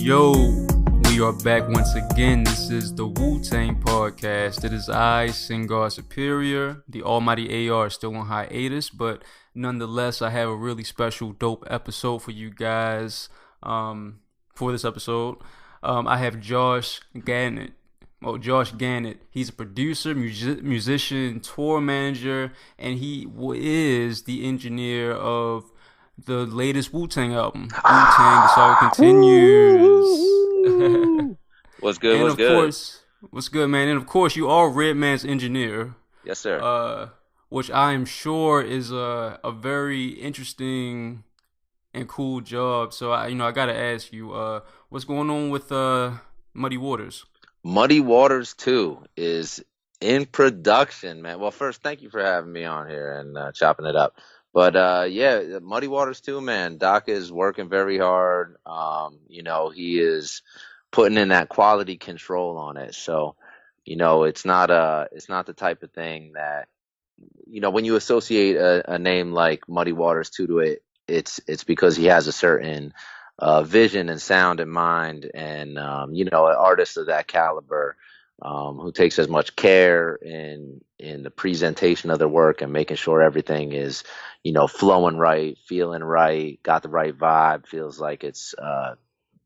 Yo, we are back once again. This is the Wu-Tang podcast. It is I, Singar Superior. The almighty AR is still on hiatus, but nonetheless, I have a really special, dope episode for you guys for this episode. I have Josh Gannet. Josh Gannet. He's a producer, musician, tour manager, and he is the engineer of the latest Wu-Tang album, Wu-Tang the Saga Continues. What's good? And what's of good? course, what's good, man? And of course, you are Redman's engineer. Yes, sir. Which I am sure is a very interesting and cool job. So I gotta ask you, what's going on with Muddy Waters? Muddy Waters 2 is in production, man. Well, first, thank you for having me on here and chopping it up. But yeah, Muddy Waters 2, man. Doc is working very hard. He is putting in that quality control on it. So, it's not the type of thing that, when you associate a name like Muddy Waters 2 to it, it's because he has a certain vision and sound in mind, and an artist of that caliber who takes as much care in the presentation of their work and making sure everything is flowing right, feeling right, got the right vibe, feels like it's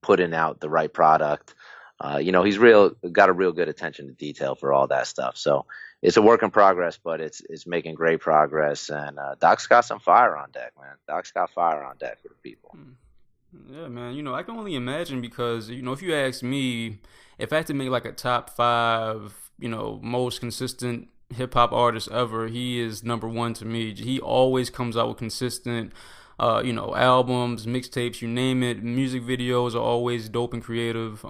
putting out the right product. He's got a real good attention to detail for all that stuff. So it's a work in progress, but it's making great progress, and Doc's got some fire on deck, man. Doc's got fire on deck for the people. Yeah, man. I can only imagine because, if you ask me, if I had to make like a top 5, most consistent hip hop artist ever, he is number 1 to me. He always comes out with consistent, albums, mixtapes, you name it. Music videos are always dope and creative.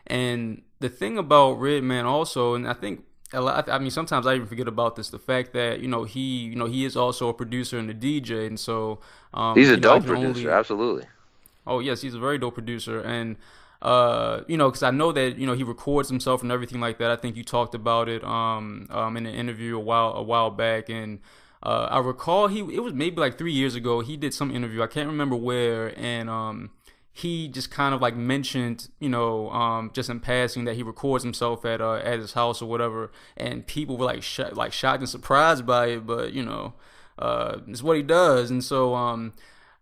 And the thing about Redman also, and I think sometimes I even forget about this, the fact that, he is also a producer and a DJ. And so, he's a dope producer. Absolutely. Oh yes, he's a very dope producer, and because I know that he records himself and everything like that. I think you talked about it in an interview a while back, and I recall it was maybe like 3 years ago. He did some interview, I can't remember where, and he just kind of like mentioned just in passing that he records himself at his house or whatever, and people were like shocked and surprised by it, but it's what he does, and so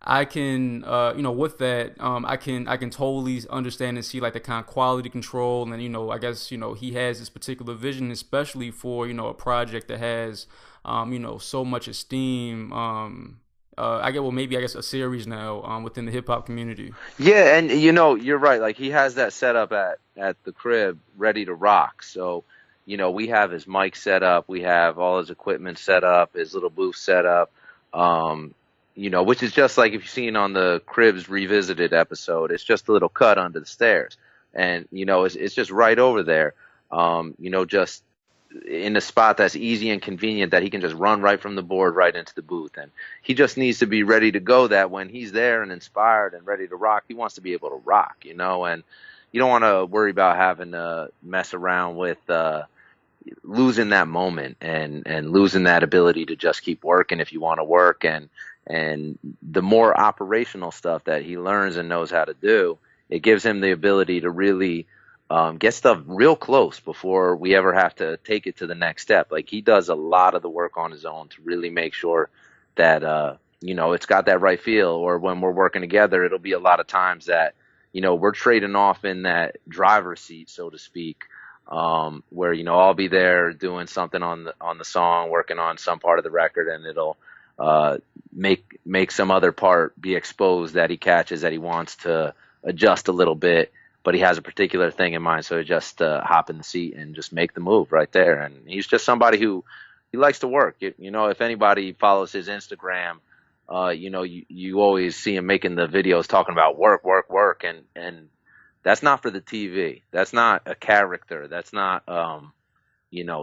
I can, with that, I can totally understand and see like the kind of quality control, and I guess he has this particular vision, especially for a project that has, so much esteem. I guess a series now within the hip hop community. Yeah, and you're right. Like he has that set up at the crib, ready to rock. So, we have his mic set up, we have all his equipment set up, his little booth set up. Which is just like if you've seen on the Cribs Revisited episode, it's just a little cut under the stairs. And, it's just right over there, just in a spot that's easy and convenient that he can just run right from the board right into the booth. And he just needs to be ready to go, that when he's there and inspired and ready to rock, he wants to be able to rock, and you don't want to worry about having to mess around with losing that moment and losing that ability to just keep working if you want to work. And the more operational stuff that he learns and knows how to do, it gives him the ability to really get stuff real close before we ever have to take it to the next step. Like he does a lot of the work on his own to really make sure that, it's got that right feel. Or when we're working together, it'll be a lot of times that, we're trading off in that driver's seat, so to speak, where, I'll be there doing something on the song, working on some part of the record, and it'll make some other part be exposed that he catches, that he wants to adjust a little bit, but he has a particular thing in mind, so he just hop in the seat and just make the move right there. And he's just somebody who he likes to work. If anybody follows his Instagram, you always see him making the videos talking about work, and that's not for the TV. That's not a character. That's not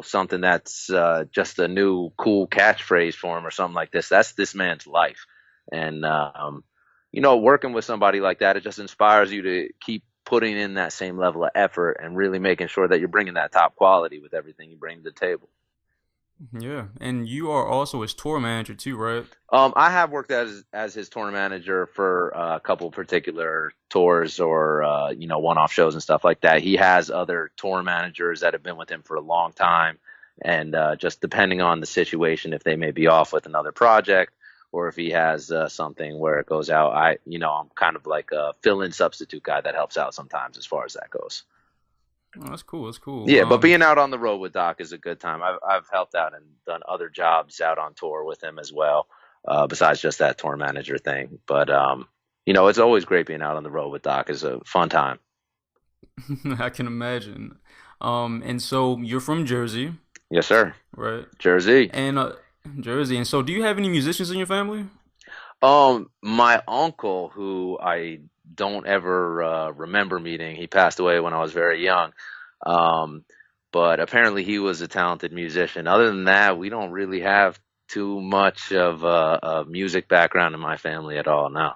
something that's just a new cool catchphrase for him or something like this. That's this man's life. And, working with somebody like that, it just inspires you to keep putting in that same level of effort and really making sure that you're bringing that top quality with everything you bring to the table. Yeah, and you are also his tour manager too, right? I have worked as his tour manager for a couple particular tours or one-off shows and stuff like that. He has other tour managers that have been with him for a long time, and just depending on the situation, if they may be off with another project or if he has something where it goes out, I'm kind of like a fill-in substitute guy that helps out sometimes as far as that goes. Oh, that's cool. That's cool. Yeah, but being out on the road with Doc is a good time. I've helped out and done other jobs out on tour with him as well, besides just that tour manager thing. But it's always great being out on the road with Doc. It's a fun time. I can imagine. And so you're from Jersey, Yes, sir. right? Jersey. And Jersey. And so, do you have any musicians in your family? My uncle, who I don't ever remember meeting, he passed away when I was very young. Um, but apparently he was a talented musician. Other than that, we don't really have too much of a music background in my family at all now.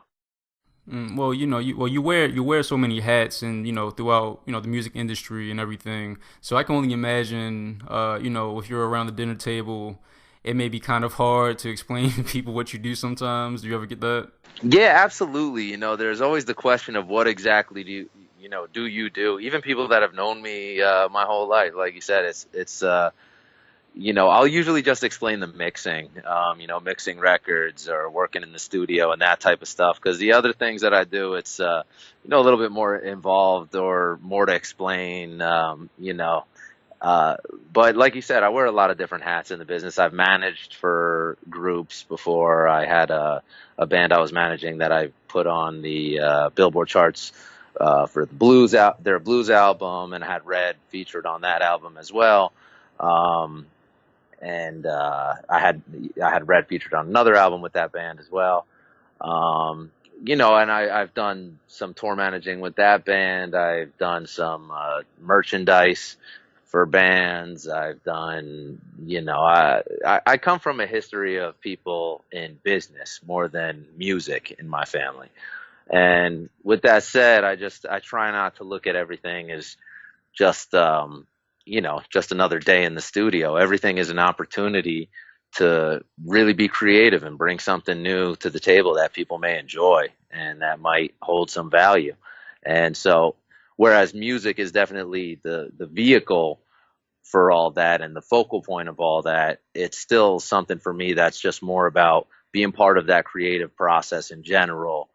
Well, you wear so many hats, and throughout the music industry and everything. So I can only imagine, if you're around the dinner table, it may be kind of hard to explain to people what you do sometimes. Do you ever get that? Yeah, absolutely. There's always the question of what exactly do you do? Even people that have known me my whole life, like you said, it's I'll usually just explain the mixing, mixing records or working in the studio and that type of stuff. Because the other things that I do, it's a little bit more involved or more to explain. Uh, but like you said, I wear a lot of different hats in the business. I've managed for groups before. I had a band I was managing that I put on the Billboard charts for their blues album, and I had Red featured on that album as well. Um, and I had Red featured on another album with that band as well. And I've done some tour managing with that band. I've done some merchandise for bands. I've done, I come from a history of people in business more than music in my family. And with that said, I try not to look at everything as just just another day in the studio. Everything is an opportunity to really be creative and bring something new to the table that people may enjoy and that might hold some value. And so, whereas music is definitely the vehicle for all that and the focal point of all that, it's still something for me that's just more about being part of that creative process in general,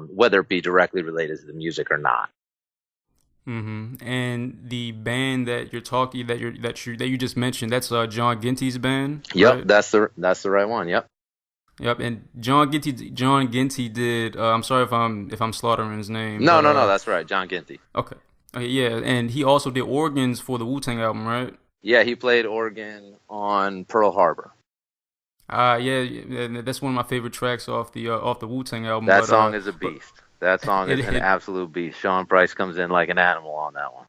whether it be directly related to the music or not. And the band that you're talking that you just mentioned, that's John Ginty's band, Yep, right? that's the right one. Yep. Yep. And John Ginty did. I'm sorry if I'm slaughtering his name, No, but no, no, that's right. John Ginty. okay. Okay, yeah, and he also did organs for the Wu-Tang album, right? Yeah, he played organ on Pearl Harbor. Yeah, yeah, that's one of my favorite tracks off the Wu-Tang album. That But song is a but beast. That song it is an it absolute beast. Sean Price comes in like an animal on that one.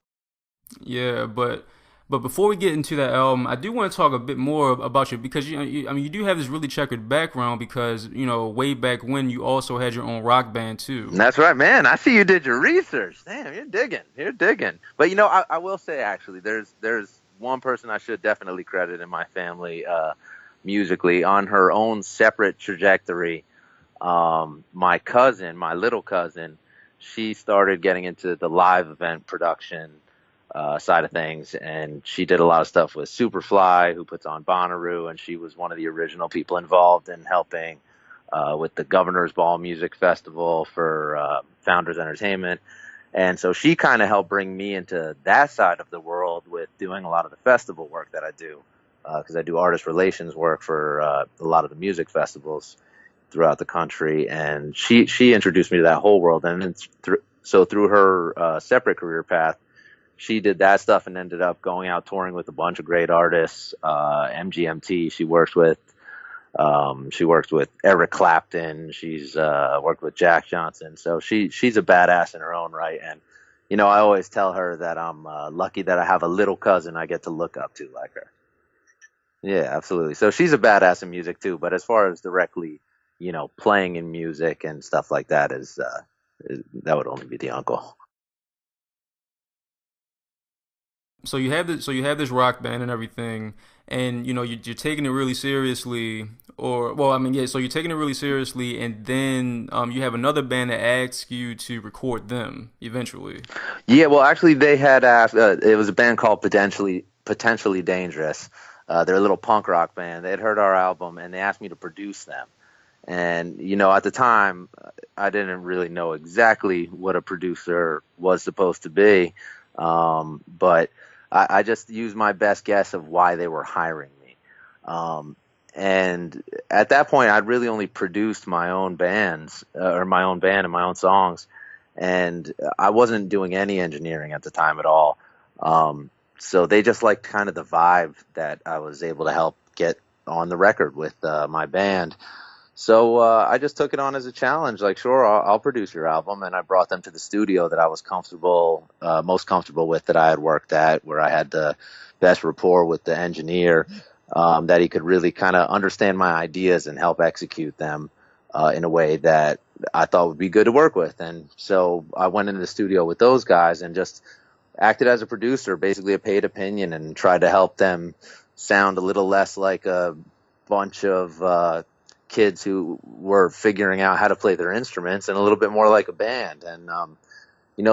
yeah, but before we get into that album, I do want to talk a bit more about you because I mean, you do have this really checkered background because way back when you also had your own rock band too. That's right, man. I see you did your research. Damn, you're digging. You're digging. But I will say actually, there's one person I should definitely credit in my family, musically on her own separate trajectory. My cousin, my little cousin, she started getting into the live event production side of things, and she did a lot of stuff with Superfly, who puts on Bonnaroo, and she was one of the original people involved in helping with the Governor's Ball Music Festival for Founders Entertainment. And so she kind of helped bring me into that side of the world with doing a lot of the festival work that I do, because I do artist relations work for a lot of the music festivals throughout the country. And she introduced me to that whole world. And so through her separate career path, she did that stuff and ended up going out touring with a bunch of great artists. MGMT she worked with. She worked with Eric Clapton. She's worked with Jack Johnson. So she's a badass in her own right. And I always tell her that I'm lucky that I have a little cousin I get to look up to like her. Yeah, absolutely. So she's a badass in music too. But as far as directly, playing in music and stuff like that that would only be the uncle. So you have this rock band and everything, and you're taking it really seriously, or well, I mean, yeah. So you're taking it really seriously, and then you have another band that asks you to record them eventually. Yeah, well, actually, they had asked. It was a band called Potentially Dangerous. They're a little punk rock band. They had heard our album and they asked me to produce them. And at the time, I didn't really know exactly what a producer was supposed to be, but I just used my best guess of why they were hiring me. And at that point, I'd really only produced my own bands, or my own band and my own songs, and I wasn't doing any engineering at the time at all. So they just liked kind of the vibe that I was able to help get on the record with my band. So I just took it on as a challenge. Like, sure, I'll produce your album, and I brought them to the studio that I was most comfortable with, that I had worked at, where I had the best rapport with the engineer, that he could really kind of understand my ideas and help execute them in a way that I thought would be good to work with. And so I went into the studio with those guys and just acted as a producer, basically a paid opinion, and tried to help them sound a little less like a bunch of kids who were figuring out how to play their instruments, and a little bit more like a band. And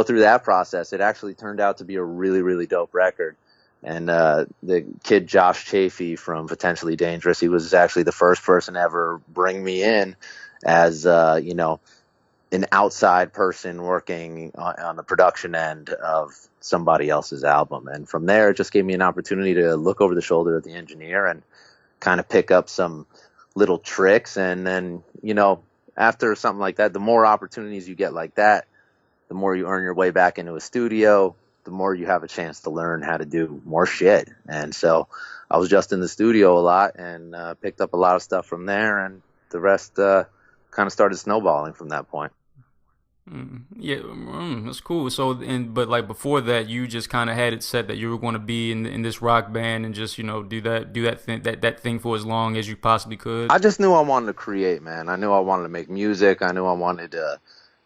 through that process, it actually turned out to be a really, really dope record. And the kid Josh Chafee from Potentially Dangerous, he was actually the first person to ever bring me in as an outside person working on the production end of somebody else's album. And from there, it just gave me an opportunity to look over the shoulder of the engineer and kind of pick up some little tricks. And then, after something like that, the more opportunities you get like that, the more you earn your way back into a studio, the more you have a chance to learn how to do more shit. And so I was just in the studio a lot and picked up a lot of stuff from there, and the rest kind of started snowballing from that point. Yeah, that's cool. So, but like before that, you just kind of had it set that you were going to be in this rock band and just do that thing that thing for as long as you possibly could. I just knew I wanted to create, man. I knew I wanted to make music. I knew I wanted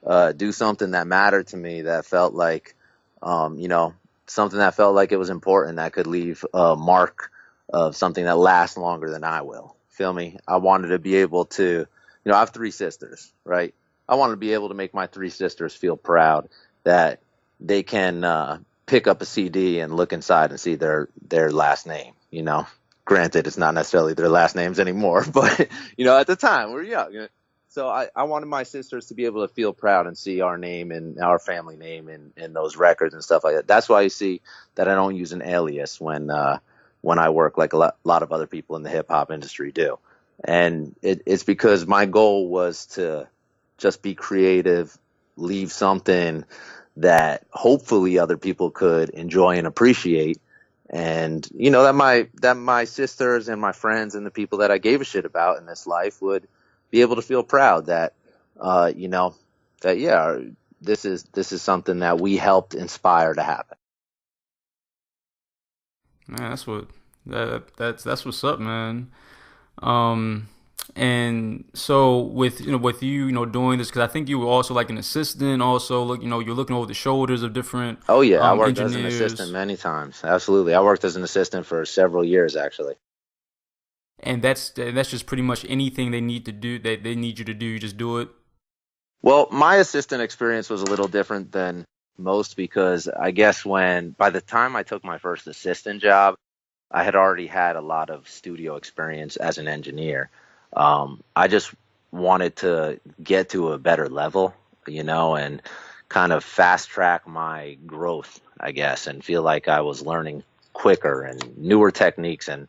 to do something that mattered to me, that felt like, something that felt like it was important, that could leave a mark of something that lasts longer than I will. Feel me? I wanted to be able to, I have three sisters, right? I wanted to be able to make my three sisters feel proud that they can pick up a CD and look inside and see their last name. Granted, it's not necessarily their last names anymore, but at the time we're young. So I wanted my sisters to be able to feel proud and see our name and our family name in those records and stuff like that. That's why you see that I don't use an alias when I work, like a lot of other people in the hip hop industry do. And it's because my goal was to just be creative, leave something that hopefully other people could enjoy and appreciate. And, that my sisters and my friends and the people that I gave a shit about in this life would be able to feel proud that, that, yeah, this is something that we helped inspire to happen. Man, that's what's up, man. Um, and so with doing this, because I think you were also like an assistant. Also, look, you're looking over the shoulders of different Oh yeah, I worked as an engineers, assistant many times. Absolutely. I worked as an assistant for several years, actually. and that's just pretty much anything they need to do that they need you to do. You just do it. Well, my assistant experience was a little different than most, because I guess by the time I took my first assistant job, I had already had a lot of studio experience as an engineer. I just wanted to get to a better level, and kind of fast track my growth, I guess, and feel like I was learning quicker and newer techniques. And,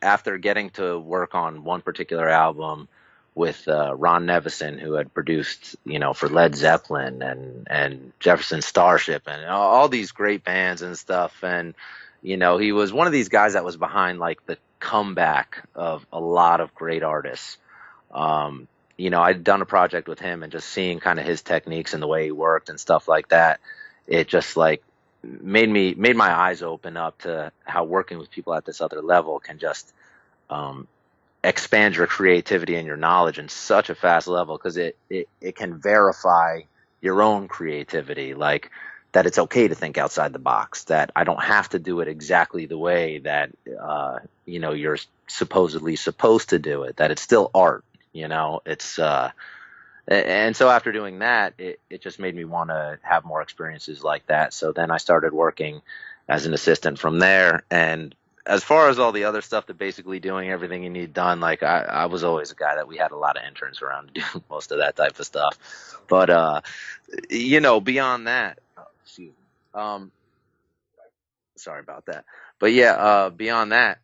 after getting to work on one particular album with Ron Nevison, who had produced, for Led Zeppelin and Jefferson Starship and all these great bands and stuff. And, he was one of these guys that was behind like the comeback of a lot of great artists. I'd done a project with him, and just seeing kind of his techniques and the way he worked and stuff like that, it just like made my eyes open up to how working with people at this other level can just expand your creativity and your knowledge in such a fast level, because it can verify your own creativity. Like, that it's okay to think outside the box, that I don't have to do it exactly the way that, you're supposedly supposed to do it, that it's still art, it's, and so after doing that, it just made me want to have more experiences like that. So then I started working as an assistant from there. And as far as all the other stuff, to basically doing everything you need done, like I was always a guy that we had a lot of interns around to do most of that type of stuff. But, beyond that, oh, excuse me. Sorry about that. But yeah, beyond that,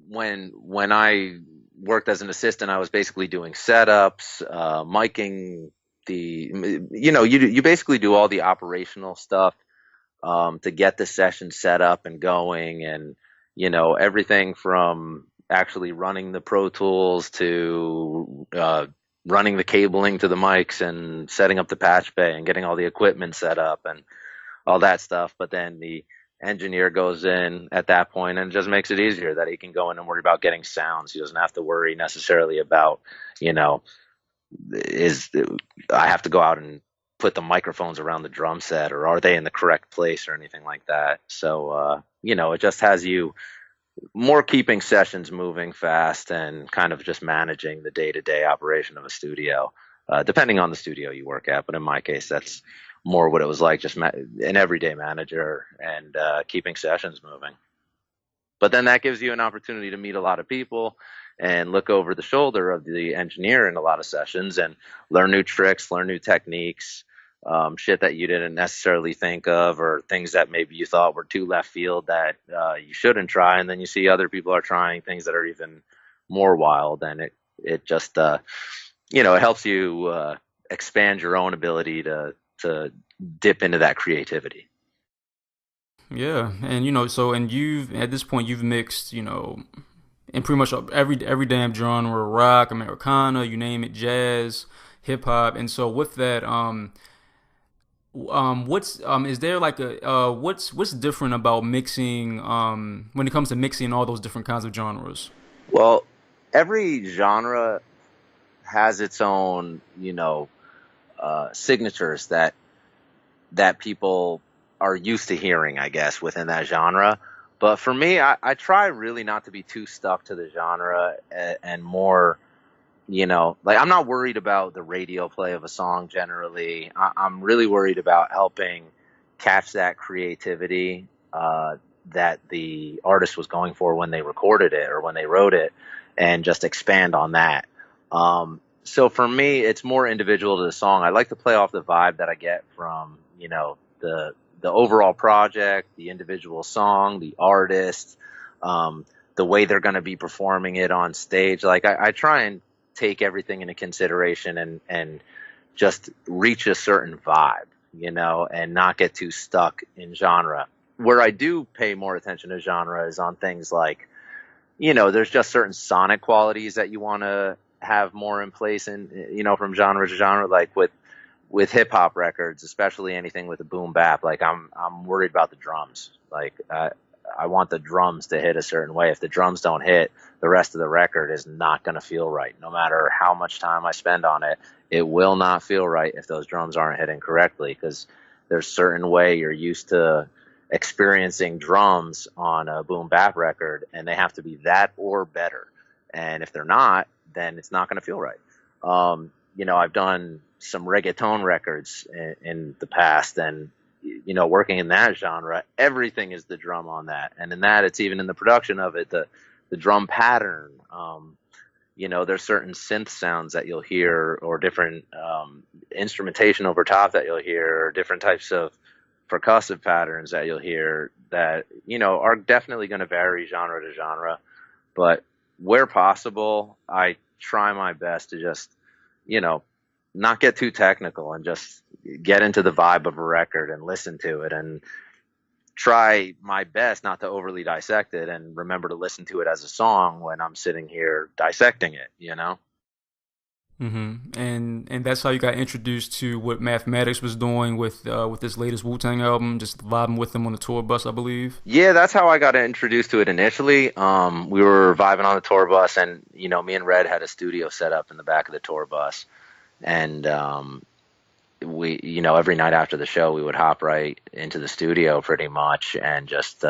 when I worked as an assistant, I was basically doing setups, miking you basically do all the operational stuff to get the session set up and going, and everything from actually running the Pro Tools to running the cabling to the mics and setting up the patch bay and getting all the equipment set up and all that stuff. But then the engineer goes in at that point and just makes it easier that he can go in and worry about getting sounds. He doesn't have to worry necessarily about, is I have to go out and put the microphones around the drum set, or are they in the correct place, or anything like that. So, it just has you more keeping sessions moving fast and kind of just managing the day-to-day operation of a studio, depending on the studio you work at. But in my case, that's more what it was like, just an everyday manager and keeping sessions moving. But then that gives you an opportunity to meet a lot of people and look over the shoulder of the engineer in a lot of sessions and learn new tricks, learn new techniques, shit that you didn't necessarily think of, or things that maybe you thought were too left field that you shouldn't try. And then you see other people are trying things that are even more wild, and it just, it helps you expand your own ability to dip into that creativity. Yeah, and you've at this point you've mixed, in pretty much every damn genre, rock, Americana, you name it, jazz, hip hop. And so with that, what's is there like what's different about mixing when it comes to mixing all those different kinds of genres? Well, every genre has its own, signatures that people are used to hearing, I guess, within that genre. But for me, I try really not to be too stuck to the genre, and more, like, I'm not worried about the radio play of a song generally. I'm really worried about helping catch that creativity that the artist was going for when they recorded it or when they wrote it, and just expand on that. So for me, it's more individual to the song. I like to play off the vibe that I get from, the overall project, the individual song, the artist, the way they're going to be performing it on stage. Like I try and take everything into consideration and just reach a certain vibe, and not get too stuck in genre. Where I do pay more attention to genre is on things like, there's just certain sonic qualities that you want to have more in place in, from genre to genre, like with hip hop records, especially anything with a boom bap. Like I'm worried about the drums. Like I want the drums to hit a certain way. If the drums don't hit, the rest of the record is not going to feel right. No matter how much time I spend on it, it will not feel right if those drums aren't hitting correctly, because there's certain way you're used to experiencing drums on a boom bap record, and they have to be that or better. And if they're not, then it's not going to feel right. I've done some reggaeton records in the past, and working in that genre, everything is the drum on that. And in that, it's even in the production of it, the drum pattern. There's certain synth sounds that you'll hear, or different instrumentation over top that you'll hear, or different types of percussive patterns that you'll hear that, are definitely going to vary genre to genre. But where possible, I try my best to just, not get too technical and just get into the vibe of a record and listen to it, and try my best not to overly dissect it, and remember to listen to it as a song when I'm sitting here dissecting it, And that's how you got introduced to what Mathematics was doing with this latest Wu-Tang album, just vibing with them on the tour bus, I believe. Yeah, that's how I got introduced to it initially. We were vibing on the tour bus, and me and Red had a studio set up in the back of the tour bus, and we, every night after the show, we would hop right into the studio pretty much and just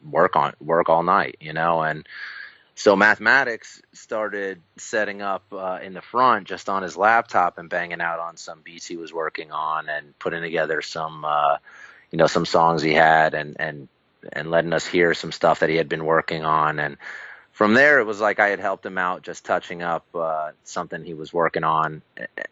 work all night, and so mathematics started setting up in the front just on his laptop and banging out on some beats he was working on and putting together some some songs he had and letting us hear some stuff that he had been working on. And from there, it was like I had helped him out just touching up something he was working on.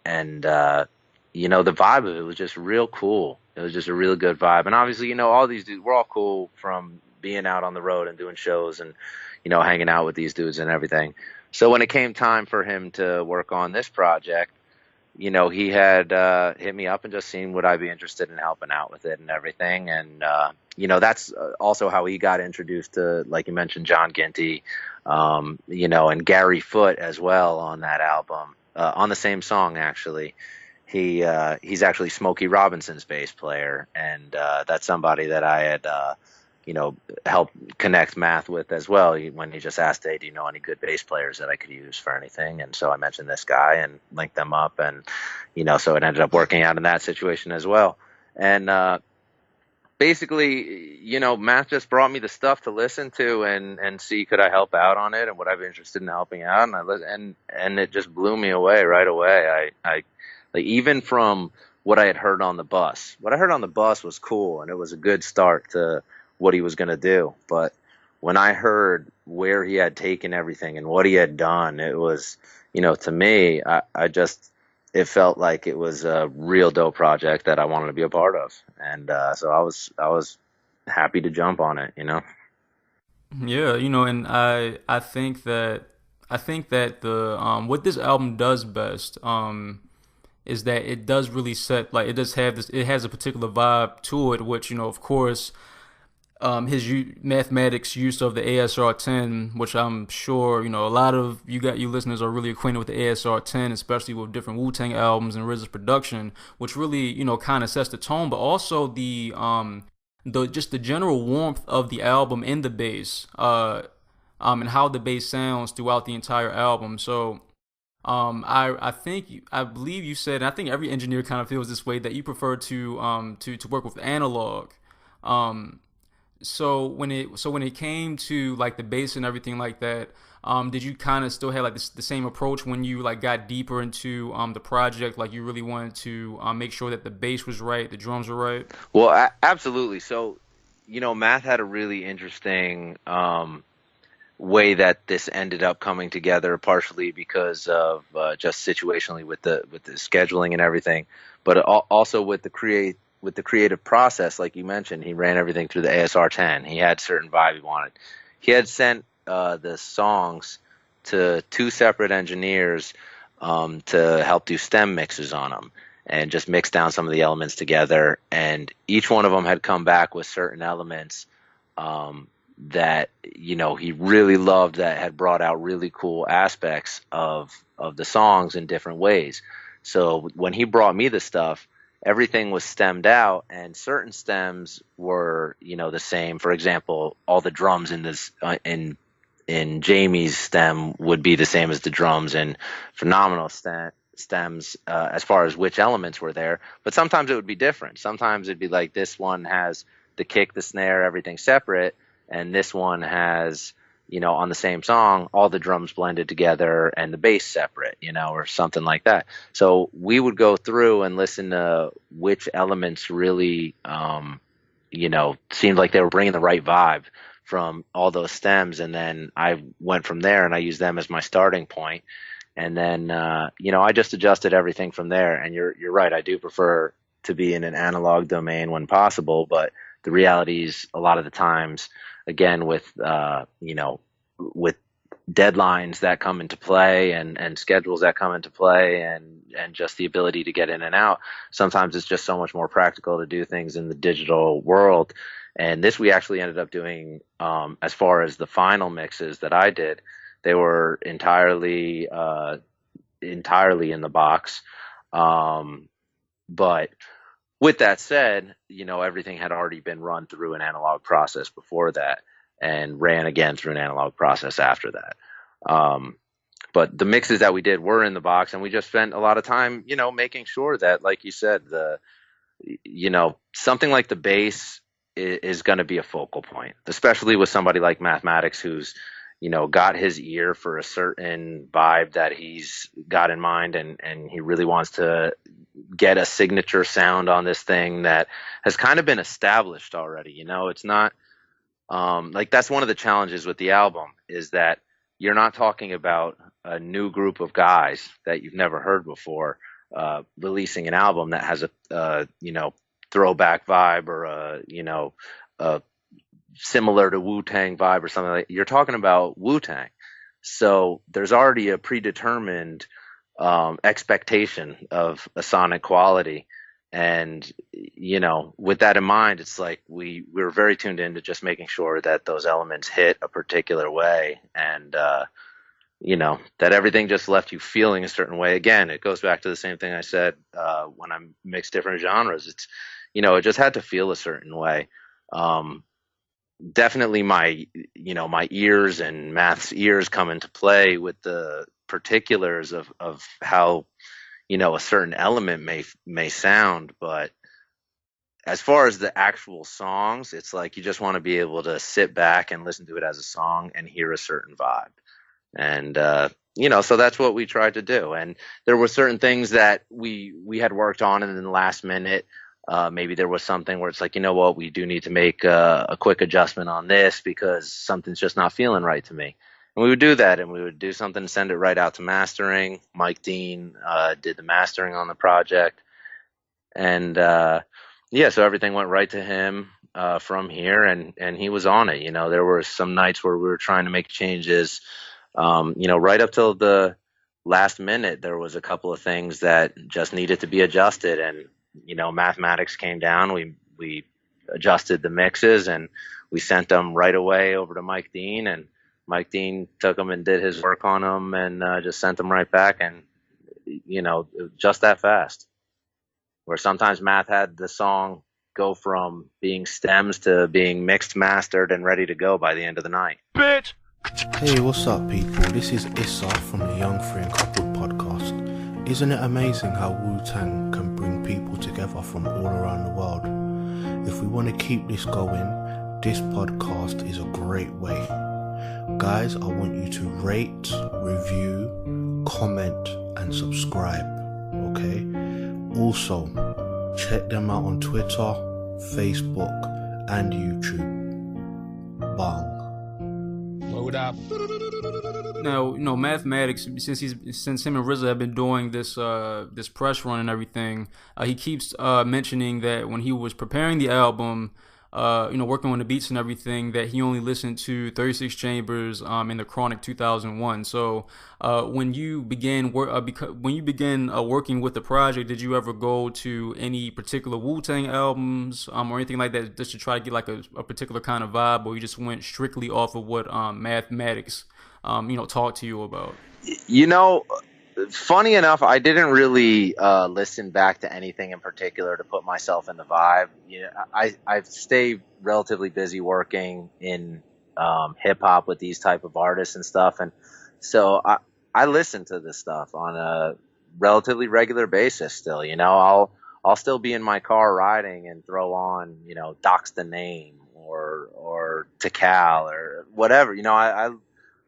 And the vibe of it was just real cool. It was just a really good vibe. And obviously, all these dudes, we're all cool from being out on the road and doing shows and hanging out with these dudes and everything. So when it came time for him to work on this project, he had hit me up and just seen would I be interested in helping out with it and everything. And, that's also how he got introduced to, like you mentioned, John Ginty, and Gary Foote as well on that album, on the same song, actually. He's actually Smokey Robinson's bass player, and that's somebody that I had help connect Math with as well when he just asked, hey, do you know any good bass players that I could use for anything? And so I mentioned this guy and linked them up, and so it ended up working out in that situation as well. And basically, Math just brought me the stuff to listen to and see could I help out on it and would I be interested in helping out, and it just blew me away right away. I like, even from what I had heard on the bus. What I heard on the bus was cool, and it was a good start to what he was going to do. But when I heard where he had taken everything and what he had done, it was, to me, it felt like it was a real dope project that I wanted to be a part of. And so I was happy to jump on it. Yeah, and I think that the what this album does best is that it does really set, like, it does have this, it has a particular vibe to it, which, of course, mathematics use of the ASR-10, which I'm sure a lot of you listeners are really acquainted with the ASR-10, especially with different Wu-Tang albums and RZA's production, which really kind of sets the tone, but also the just the general warmth of the album and the bass, and how the bass sounds throughout the entire album. So I believe you said, and I think every engineer kind of feels this way, that you prefer to work with analog. Um, so when it came to like the bass and everything like that, did you kind of still have like the same approach when you like got deeper into the project? Like you really wanted to make sure that the bass was right, the drums were right. Well, absolutely. So, Math had a really interesting way that this ended up coming together, partially because of just situationally with the scheduling and everything, but also with the creative process. Like you mentioned, he ran everything through the ASR-10. He had certain vibe he wanted. He had sent the songs to two separate engineers to help do stem mixes on them and just mix down some of the elements together. And each one of them had come back with certain elements that he really loved, that had brought out really cool aspects of the songs in different ways. So when he brought me the stuff, everything was stemmed out, and certain stems were the same. For example, all the drums in this in Jamie's stem would be the same as the drums in Phenomenal stems, as far as which elements were there. But sometimes it would be different. Sometimes it'd be like, this one has the kick, the snare, everything separate, and this one has, on the same song, all the drums blended together and the bass separate, or something like that. So we would go through and listen to which elements really, seemed like they were bringing the right vibe from all those stems. And then I went from there and I used them as my starting point. And then, I just adjusted everything from there. And you're right. I do prefer to be in an analog domain when possible, but the reality is a lot of the times, again, with with deadlines that come into play and schedules that come into play and just the ability to get in and out, sometimes it's just so much more practical to do things in the digital world. And this we actually ended up doing, as far as the final mixes that I did, they were entirely in the box. But with that said, everything had already been run through an analog process before that and ran again through an analog process after that. But the mixes that we did were in the box, and we just spent a lot of time, making sure that, like you said, something like the bass is going to be a focal point, especially with somebody like Mathematics, who's, got his ear for a certain vibe that he's got in mind, and he really wants to get a signature sound on this thing that has kind of been established already. It's not like, that's one of the challenges with the album, is that you're not talking about a new group of guys that you've never heard before releasing an album that has a throwback vibe, or a similar to Wu-Tang vibe or something like that. You're talking about Wu-Tang. So there's already a predetermined expectation of a sonic quality. And, with that in mind, it's like we were very tuned into just making sure that those elements hit a particular way, and, that everything just left you feeling a certain way. Again, it goes back to the same thing I said when I mix different genres. It's, it just had to feel a certain way. Definitely my ears and Math's ears come into play with the particulars of how, a certain element may sound. But as far as the actual songs, it's like you just want to be able to sit back and listen to it as a song and hear a certain vibe. And so that's what we tried to do. And there were certain things that we had worked on, and in the last minute, maybe there was something where it's like, what, we do need to make a quick adjustment on this because something's just not feeling right to me. And we would do that, and we would do something, send it right out to mastering. Mike Dean did the mastering on the project. And so everything went right to him from here, and he was on it. There were some nights where we were trying to make changes. Right up till the last minute, there was a couple of things that just needed to be adjusted. And, Mathematics came down. We adjusted the mixes, and we sent them right away over to Mike Dean, and Mike Dean took them and did his work on them, and just sent them right back. And, just that fast. Where sometimes Math had the song go from being stems to being mixed, mastered, and ready to go by the end of the night. Bitch! Hey, what's up, people? This is Issa from the Young Free and Coupled podcast. Isn't it amazing how Wu-Tang can bring people together from all around the world? If we want to keep this going, this podcast is a great way. Guys, I want you to rate, review, comment, and subscribe, okay? Also, check them out on Twitter, Facebook, and YouTube. Bang. Load up. Now, Mathematics, since him and RZA have been doing this this press run and everything, he keeps mentioning that when he was preparing the album, working on the beats and everything, that he only listened to 36 Chambers in the Chronic 2001. So when you began working with the project, did you ever go to any particular Wu-Tang albums or anything like that, just to try to get like a particular kind of vibe, or you just went strictly off of what Mathematics talked to you about? Funny enough, I didn't really listen back to anything in particular to put myself in the vibe. I stay relatively busy working in hip hop with these type of artists and stuff, and so I listen to this stuff on a relatively regular basis. Still, I'll still be in my car riding and throw on Doc's the Name or Tikal or whatever.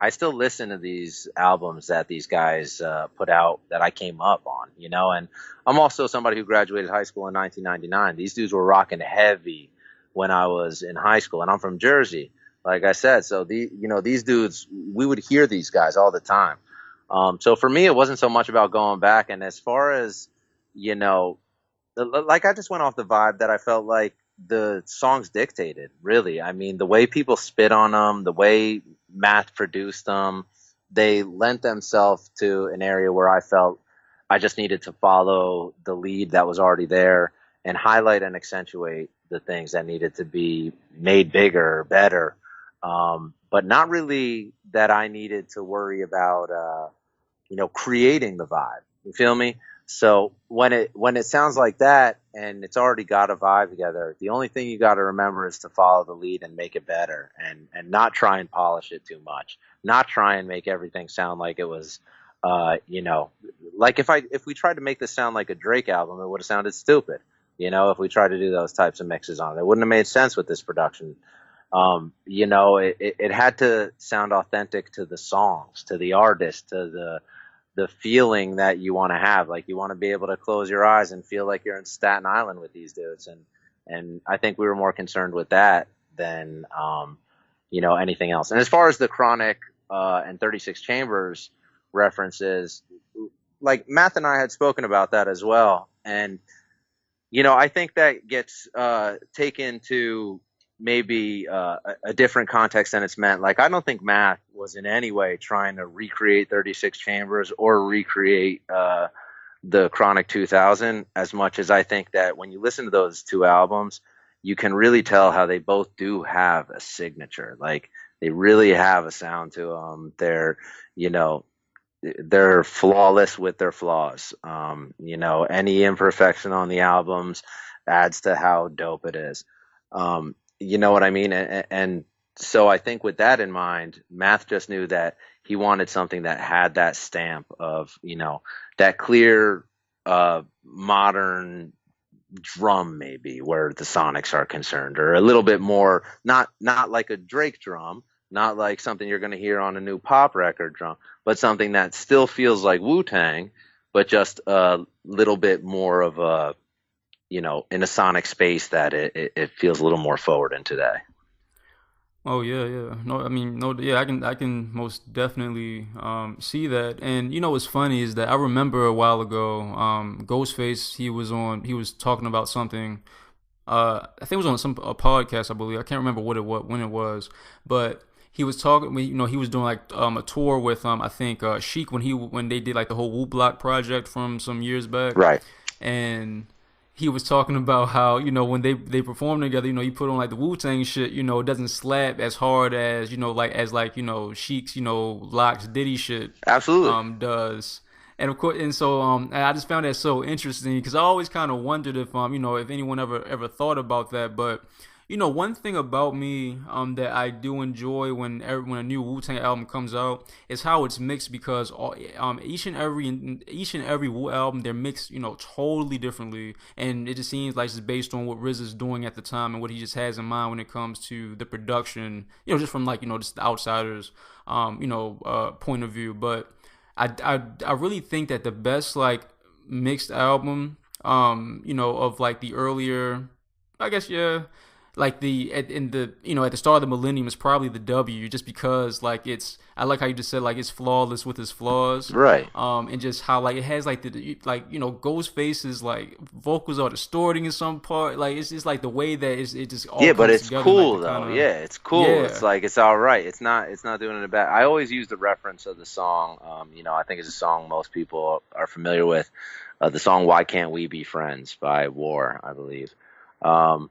I still listen to these albums that these guys put out that I came up on, and I'm also somebody who graduated high school in 1999. These dudes were rocking heavy when I was in high school, and I'm from Jersey, like I said. So these dudes, we would hear these guys all the time. So for me, it wasn't so much about going back. And as far as, like I just went off the vibe that I felt like the songs dictated, really. I mean, the way people spit on them, the way Math produced them, they lent themselves to an area where I felt I just needed to follow the lead that was already there and highlight and accentuate the things that needed to be made bigger, better, but not really that I needed to worry about, creating the vibe. You feel me? So when it sounds like that and it's already got a vibe together, the only thing you got to remember is to follow the lead and make it better, and not try and polish it too much, not try and make everything sound like it was, you know, like if we tried to make this sound like a Drake album, it would have sounded stupid. You know, if we tried to do those types of mixes on it, it wouldn't have made sense with this production. You know, it had to sound authentic to the songs, to the artist, to the feeling that you want to have. Like, you want to be able to close your eyes and feel like you're in Staten Island with these dudes. And I think we were more concerned with that than, you know, anything else. And as far as the Chronic, and 36 Chambers references, like Matt and I had spoken about that as well. And, you know, I think that gets, taken to maybe a different context than it's meant. Like, I don't think Math was in any way trying to recreate 36 Chambers or recreate the Chronic 2000, as much as I think that when you listen to those two albums, you can really tell how they both do have a signature. Like, they really have a sound to them. They're, you know, they're flawless with their flaws. You know, any imperfection on the albums adds to how dope it is. You know what I mean? And so I think with that in mind, Math just knew that he wanted something that had that stamp of, you know, that clear, modern drum, maybe, where the Sonics are concerned, or a little bit more, not like a Drake drum, not like something you're going to hear on a new pop record drum, but something that still feels like Wu-Tang, but just a little bit more of a, you know, in a sonic space that it feels a little more forward in today. Oh yeah, yeah. No, I mean, no, yeah. I can most definitely see that. And you know what's funny is that I remember a while ago, Ghostface. He was talking about something. I think it was on a podcast, I believe. I can't remember when it was, but he was talking. You know, he was doing like a tour with I think Sheik when they did like the whole Wu Block project from some years back, Right. and he was talking about how, you know, when they perform together, you know, you put on like the Wu-Tang shit, you know, it doesn't slap as hard as, you know, like you know, Sheik's, you know, Locks Diddy shit Absolutely. does. And of course, and so and I just found that so interesting because I always kind of wondered if you know, if anyone ever thought about that. But you know, one thing about me that I do enjoy when a new Wu-Tang album comes out is how it's mixed, because each and every Wu album, they're mixed, you know, totally differently, and it just seems like it's based on what Riz is doing at the time and what he just has in mind when it comes to the production, you know, just from like, you know, just the outsiders you know, point of view. But I really think that the best like mixed album you know, of like the earlier, I guess, yeah, like in the, you know, at the start of the millennium is probably the W, just because like it's, I like how you just said like it's flawless with its flaws, Right. and just how like it has like like, you know, Ghostface's like vocals are distorting in some part, like it's just like the way that it just all Yeah, but comes it's together, cool like the though. kind of, Yeah, it's cool. It's yeah. like, it's all right. It's not doing it bad. I always use the reference of the song. You know, I think it's a song most people are familiar with. The song "Why Can't We Be Friends" by War, I believe. Um,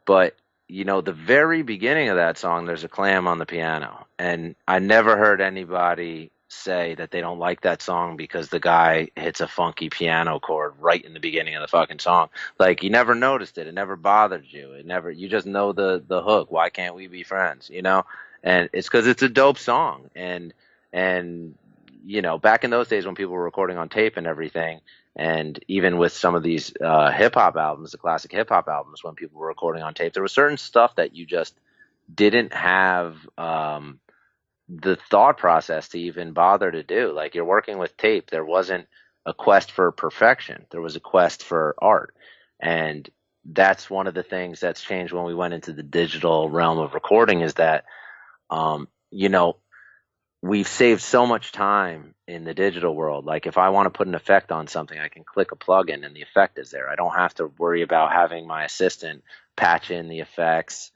but you know, the very beginning of that song, there's a clam on the piano, and I never heard anybody say that they don't like that song because the guy hits a funky piano chord right in the beginning of the fucking song. Like, you never noticed it. It never bothered you. You just know the hook. Why can't we be friends? You know, and it's because it's a dope song. And you know, back in those days when people were recording on tape and everything, and even with some of these hip hop albums, the classic hip hop albums, when people were recording on tape, there was certain stuff that you just didn't have the thought process to even bother to do. Like, you're working with tape. There wasn't a quest for perfection. There was a quest for art. And that's one of the things that's changed when we went into the digital realm of recording, is that, you know, we've saved so much time in the digital world. Like, if I want to put an effect on something, I can click a plugin and the effect is there. I don't have to worry about having my assistant patch in the effects,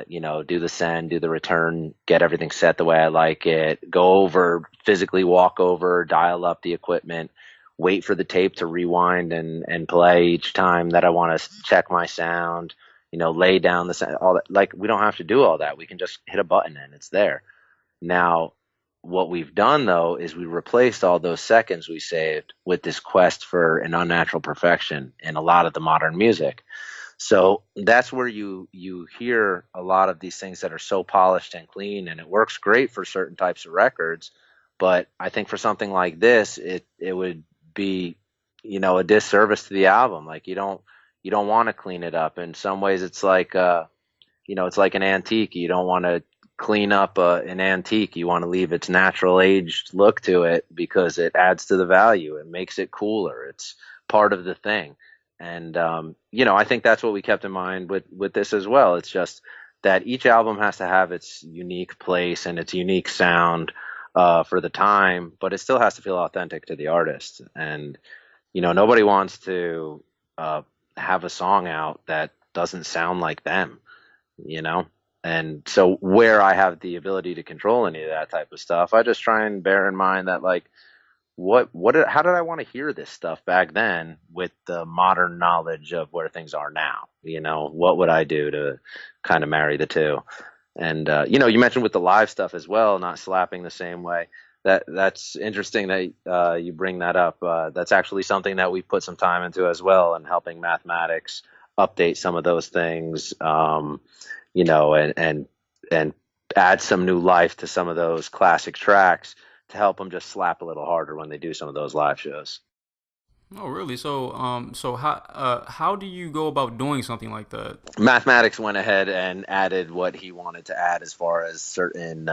you know, do the send, do the return, get everything set the way I like it, go over, physically walk over, dial up the equipment, wait for the tape to rewind and play each time that I want to check my sound, you know, lay down the sound, all that. Like, we don't have to do all that. We can just hit a button and it's there. Now, what we've done though is we replaced all those seconds we saved with this quest for an unnatural perfection in a lot of the modern music. So that's where you hear a lot of these things that are so polished and clean, and it works great for certain types of records. But I think for something like this, it would be, a disservice to the album. Like you don't want to clean it up. In some ways, it's like it's like an antique. You don't want to clean up an antique. You want to leave its natural aged look to it because it adds to the value. It makes it cooler. It's part of the thing. And, I think that's what we kept in mind with this as well. It's just that each album has to have its unique place and its unique sound for the time, but it still has to feel authentic to the artist. And, nobody wants to have a song out that doesn't sound like them, And so where I have the ability to control any of that type of stuff, I just try and bear in mind that, like, how did I want to hear this stuff back then with the modern knowledge of where things are now? What would I do to kind of marry the two? And, you mentioned with the live stuff as well, not slapping the same way. That's interesting that you bring that up. That's actually something that we put some time into as well, and helping Mathematics update some of those things, and add some new life to some of those classic tracks to help them just slap a little harder when they do some of those live shows. Oh, really? So how do you go about doing something like that? Mathematics went ahead and added what he wanted to add as far as certain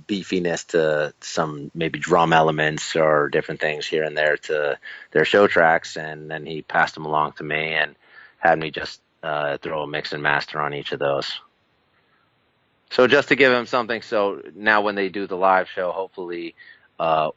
beefiness to some maybe drum elements or different things here and there to their show tracks, and then he passed them along to me and had me just throw a mix and master on each of those. So just to give him something, so now when they do the live show, hopefully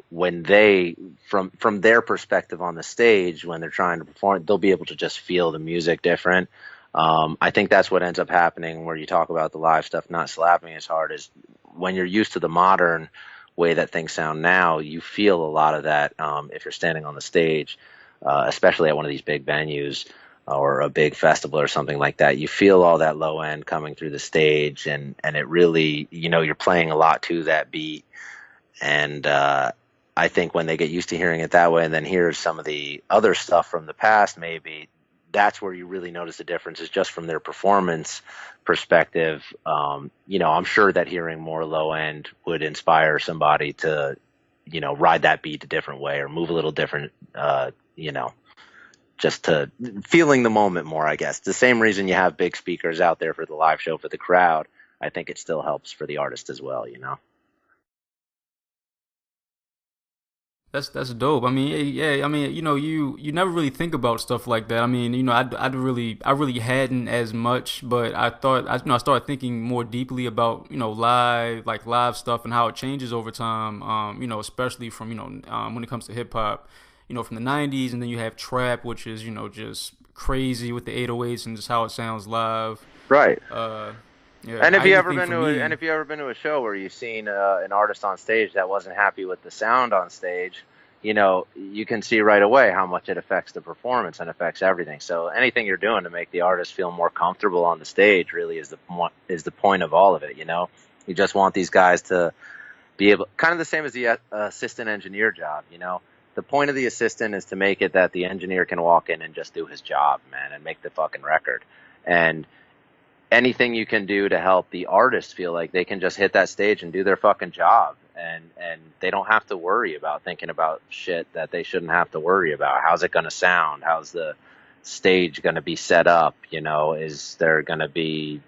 when they, from their perspective on the stage, when they're trying to perform, they'll be able to just feel the music different. I think that's what ends up happening where you talk about the live stuff not slapping as hard, is when you're used to the modern way that things sound now, you feel a lot of that if you're standing on the stage, especially at one of these big venues or a big festival or something like that. You feel all that low end coming through the stage, and it really, you're playing a lot to that beat. And I think when they get used to hearing it that way, and then hear some of the other stuff from the past, maybe that's where you really notice the difference, is just from their performance perspective. I'm sure that hearing more low end would inspire somebody to, ride that beat a different way or move a little different, just to feeling the moment more, I guess. The same reason you have big speakers out there for the live show for the crowd, I think it still helps for the artist as well, That's dope. I mean, yeah. I mean, you never really think about stuff like that. I mean, I really hadn't as much, but I thought, I started thinking more deeply about, live stuff and how it changes over time. Especially from, when it comes to hip hop, from the '90s, and then you have trap, which is, just crazy with the 808s and just how it sounds live. Right. Yeah. And if you ever been to a show where you've seen an artist on stage that wasn't happy with the sound on stage, you can see right away how much it affects the performance and affects everything. So anything you're doing to make the artist feel more comfortable on the stage really is the point of all of it. You just want these guys to be able, kind of the same as the assistant engineer job. The point of the assistant is to make it that the engineer can walk in and just do his job, man, and make the fucking record. And anything you can do to help the artist feel like they can just hit that stage and do their fucking job, and they don't have to worry about thinking about shit that they shouldn't have to worry about. How's it going to sound? How's the stage going to be set up? Is there going to be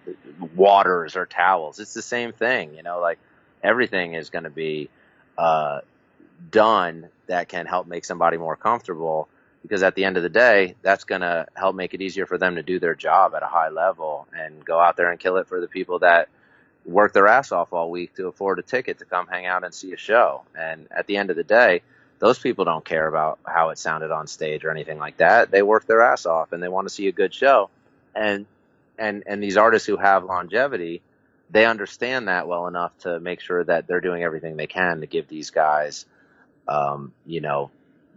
waters or towels? It's the same thing, like everything is going to be done that can help make somebody more comfortable. Because at the end of the day, that's going to help make it easier for them to do their job at a high level and go out there and kill it for the people that work their ass off all week to afford a ticket to come hang out and see a show. And at the end of the day, those people don't care about how it sounded on stage or anything like that. They work their ass off and they want to see a good show. And these artists who have longevity, they understand that well enough to make sure that they're doing everything they can to give these guys,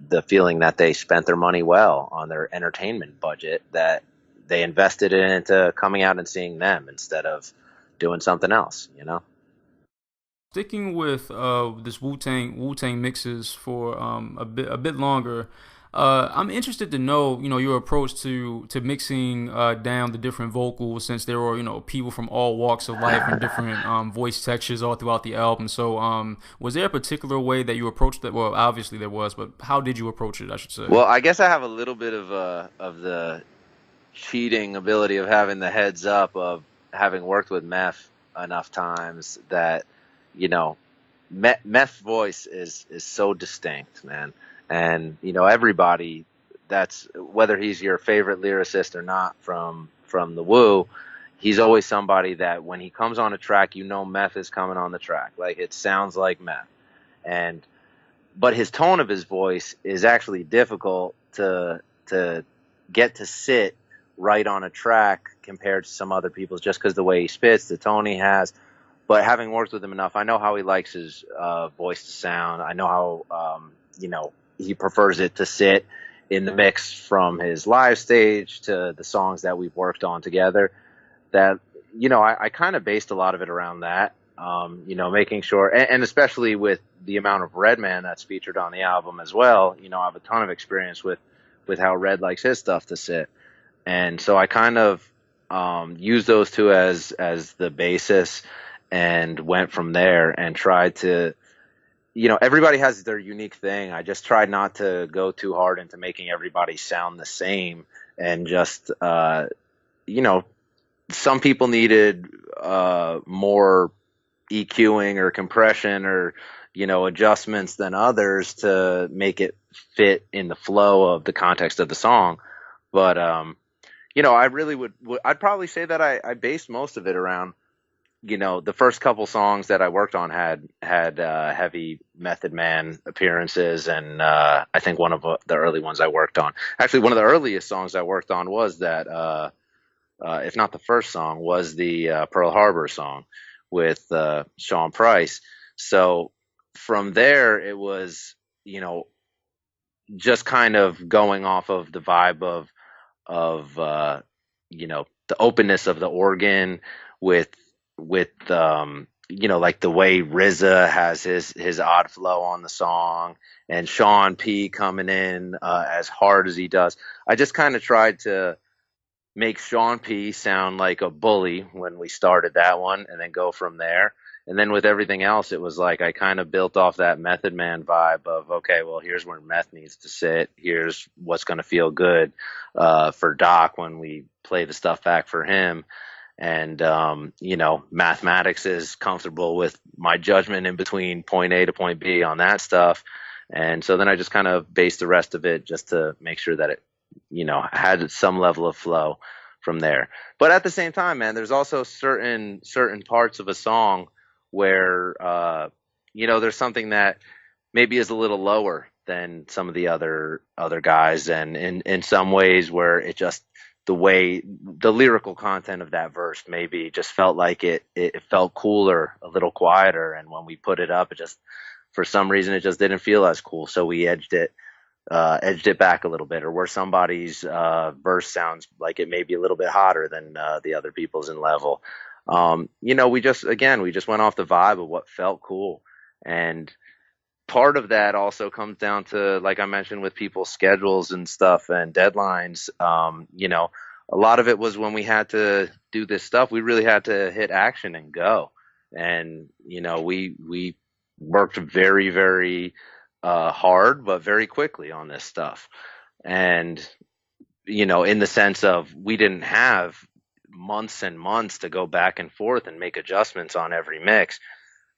the feeling that they spent their money well on their entertainment budget, that they invested it into coming out and seeing them instead of doing something else, sticking with this Wu-Tang mixes for a bit longer. I'm interested to know, your approach to mixing down the different vocals, since there were, people from all walks of life and different voice textures all throughout the album. So, was there a particular way that you approached that? Well, obviously there was, but how did you approach it, I should say? Well, I guess I have a little bit of the cheating ability of having the heads up of having worked with Meth enough times that, Meth's voice is so distinct, man. And, everybody, that's whether he's your favorite lyricist or not from the Wu, he's always somebody that when he comes on a track, Meth is coming on the track. Like, it sounds like Meth. But his tone of his voice is actually difficult to get to sit right on a track compared to some other people's, just because the way he spits, the tone he has. But having worked with him enough, I know how he likes his voice to sound. I know how, he prefers it to sit in the mix from his live stage to the songs that we've worked on together. That, I kind of based a lot of it around that, making sure, and especially with the amount of Redman that's featured on the album as well, I have a ton of experience with how Red likes his stuff to sit. And so I kind of used those two as the basis and went from there and tried to, everybody has their unique thing. I just tried not to go too hard into making everybody sound the same, and just, some people needed more EQing or compression or, adjustments than others to make it fit in the flow of the context of the song. But, I really I'd probably say that I based most of it around, the first couple songs that I worked on had heavy Method Man appearances, and I think one of the early ones I worked on, actually one of the earliest songs I worked on was that, if not the first song, was the Pearl Harbor song with Sean Price. So from there, it was, just kind of going off of the vibe of the openness of the organ with like the way RZA has his odd flow on the song, and Sean P coming in as hard as he does. I just kind of tried to make Sean P sound like a bully when we started that one, and then go from there. And then with everything else, it was like I kind of built off that Method Man vibe of, okay, well, here's where Meth needs to sit. Here's what's going to feel good for Doc when we play the stuff back for him. And, mathematics is comfortable with my judgment in between point A to point B on that stuff. And so then I just kind of based the rest of it just to make sure that it, had some level of flow from there. But at the same time, man, there's also certain parts of a song where, there's something that maybe is a little lower than some of the other guys. And in some ways where it just, the way the lyrical content of that verse maybe just felt like it felt cooler, a little quieter. And when we put it up, it just, for some reason, it just didn't feel as cool. So we edged it back a little bit, or where somebody's verse sounds like it may be a little bit hotter than the other people's in level. We just went off the vibe of what felt cool. And part of that also comes down to, like I mentioned, with people's schedules and stuff and deadlines. A lot of it was when we had to do this stuff, we really had to hit action and go. And, we worked very, very hard, but very quickly on this stuff. And, in the sense of, we didn't have months and months to go back and forth and make adjustments on every mix,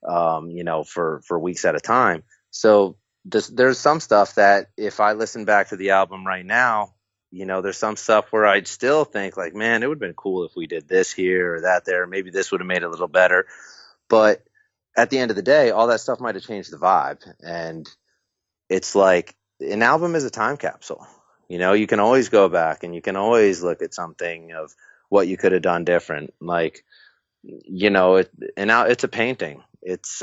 for weeks at a time. So there's some stuff that if I listen back to the album right now, there's some stuff where I'd still think like, man, it would have been cool if we did this here or that there. Maybe this would have made it a little better. But at the end of the day, all that stuff might have changed the vibe. And it's like, an album is a time capsule. You can always go back and you can always look at something of what you could have done different. Like, it's a painting. It's,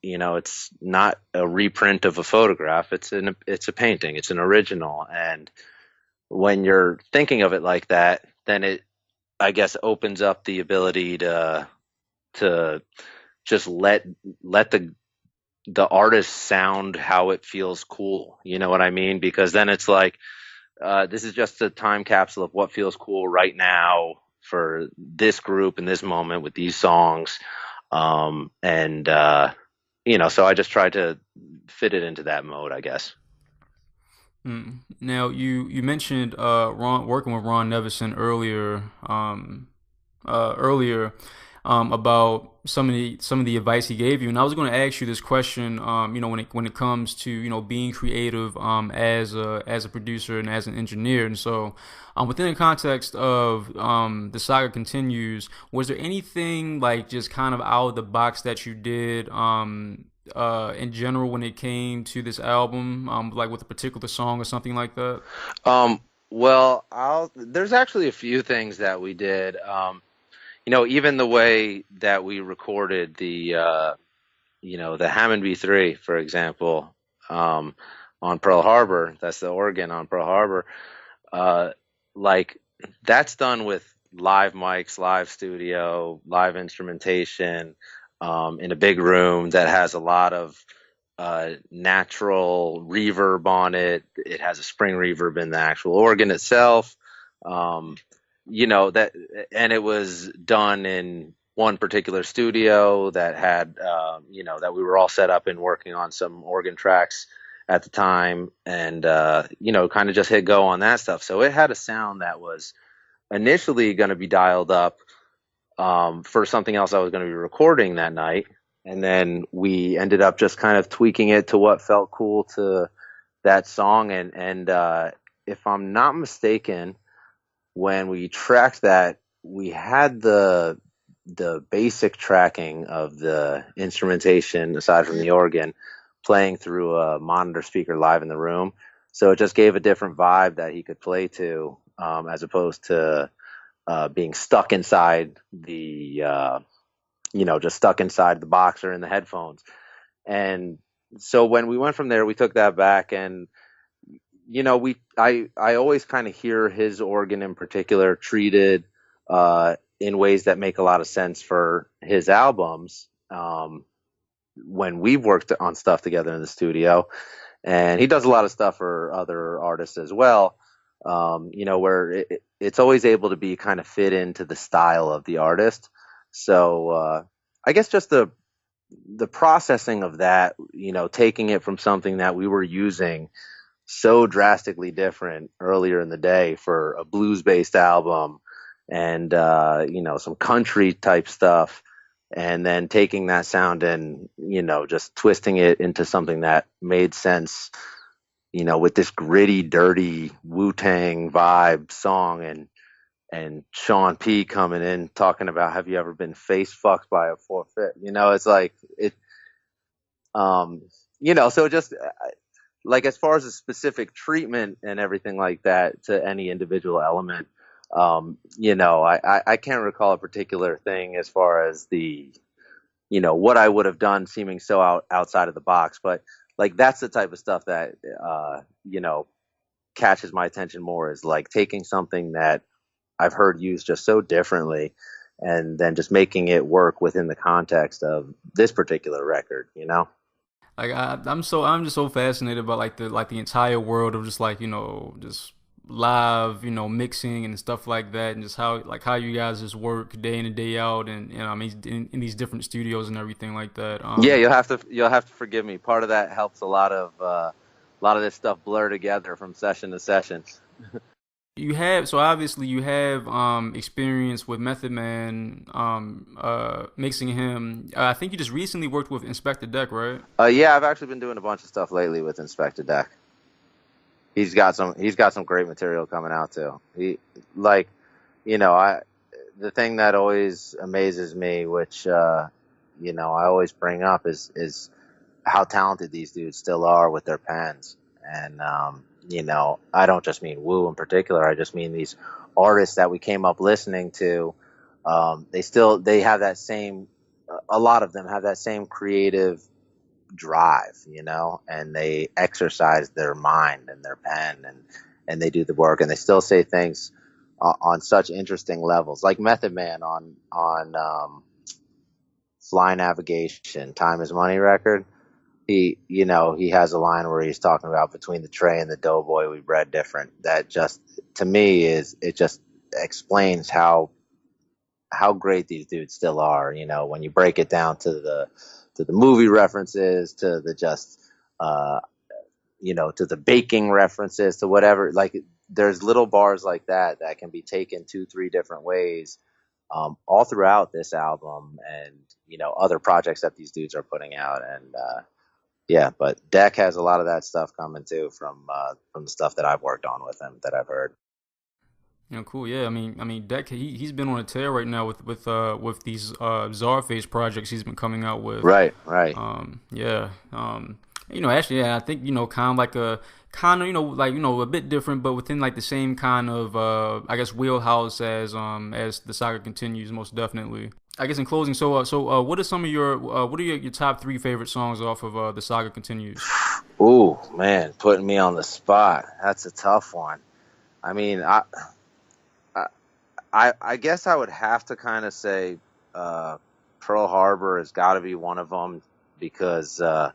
it's not a reprint of a photograph. It's a painting. It's an original. And when you're thinking of it like that, then it, I guess, opens up the ability to just let the artist sound how it feels cool. You know what I mean? Because then it's like, this is just a time capsule of what feels cool right now for this group in this moment with these songs. And so I just tried to fit it into that mode, I guess. Now you mentioned working with Ron Nevison earlier about some of the advice he gave you, and I was going to ask you this question. When it comes to being creative as a producer and as an engineer, and so within the context of the saga continues, was there anything like just kind of out of the box that you did in general when it came to this album, like with a particular song or something like that? Well, there's actually a few things that we did. Even the way that we recorded the Hammond B3, for example, on Pearl Harbor. That's the organ on Pearl Harbor. Like that's done with live mics, live studio, live instrumentation, in a big room that has a lot of natural reverb on it. It has a spring reverb in the actual organ itself. And it was done in one particular studio that had, that we were all set up and working on some organ tracks at the time, and kind of just hit go on that stuff. So it had a sound that was initially going to be dialed up for something else I was going to be recording that night, and then we ended up just kind of tweaking it to what felt cool to that song. And if I'm not mistaken, when we tracked that, we had the basic tracking of the instrumentation, aside from the organ, playing through a monitor speaker live in the room. So it just gave a different vibe that he could play to, as opposed to being stuck inside just stuck inside the box or in the headphones. And so when we went from there, we took that back, and I always kind of hear his organ in particular treated in ways that make a lot of sense for his albums, when we've worked on stuff together in the studio. And he does a lot of stuff for other artists as well, where it's always able to be kind of fit into the style of the artist. So I guess just the processing of that, taking it from something that we were using so drastically different earlier in the day for a blues-based album, and some country type stuff, and then taking that sound and just twisting it into something that made sense, with this gritty, dirty Wu-Tang vibe song, and Sean P coming in talking about, have you ever been face fucked by a 4-5? It's like it, so just like, as far as a specific treatment and everything like that to any individual element, I can't recall a particular thing as far as the, what I would have done seeming so outside of the box. But like, that's the type of stuff that, catches my attention more, is like taking something that I've heard used just so differently, and then just making it work within the context of this particular record, Like I'm just so fascinated about like the entire world of just like just live mixing and stuff like that, and just how you guys just work day in and day out, and I mean in these different studios and everything like that. Yeah, you'll have to forgive me. Part of that helps a lot of this stuff blur together from session to session. Obviously you have experience with Method Man, mixing him. I think you just recently worked with Inspectah Deck, right? Yeah, I've actually been doing a bunch of stuff lately with Inspectah Deck. He's got some great material coming out too. The thing that always amazes me, which I always bring up, is how talented these dudes still are with their pens. And I don't just mean Wu in particular. I just mean these artists that we came up listening to. They have that same. A lot of them have that same creative drive, and they exercise their mind and their pen, and they do the work, and they still say things on such interesting levels, like Method Man on Fly Navigation, Time is Money record, he has a line where he's talking about between the tray and the doughboy, we bred different. That just, to me, it just explains how great these dudes still are. When you break it down to the movie references, to the just, to the baking references, to whatever. Like, there's little bars like that can be taken 2-3 different ways, all throughout this album, and other projects that these dudes are putting out. And yeah, but Deck has a lot of that stuff coming too from the stuff that I've worked on with him, that I've heard. Cool. Yeah, I mean, Deck, he's been on a tear right now with these Czarface projects he's been coming out with. Right. Yeah. Actually, yeah, I think a bit different, but within like the same kind of I guess wheelhouse as the saga continues, most definitely. I guess in closing, so what are some of what are your top 3 favorite songs off of the saga continues? Ooh, man, putting me on the spot. That's a tough one. I mean, I guess I would have to kind of say Pearl Harbor has got to be one of them, because I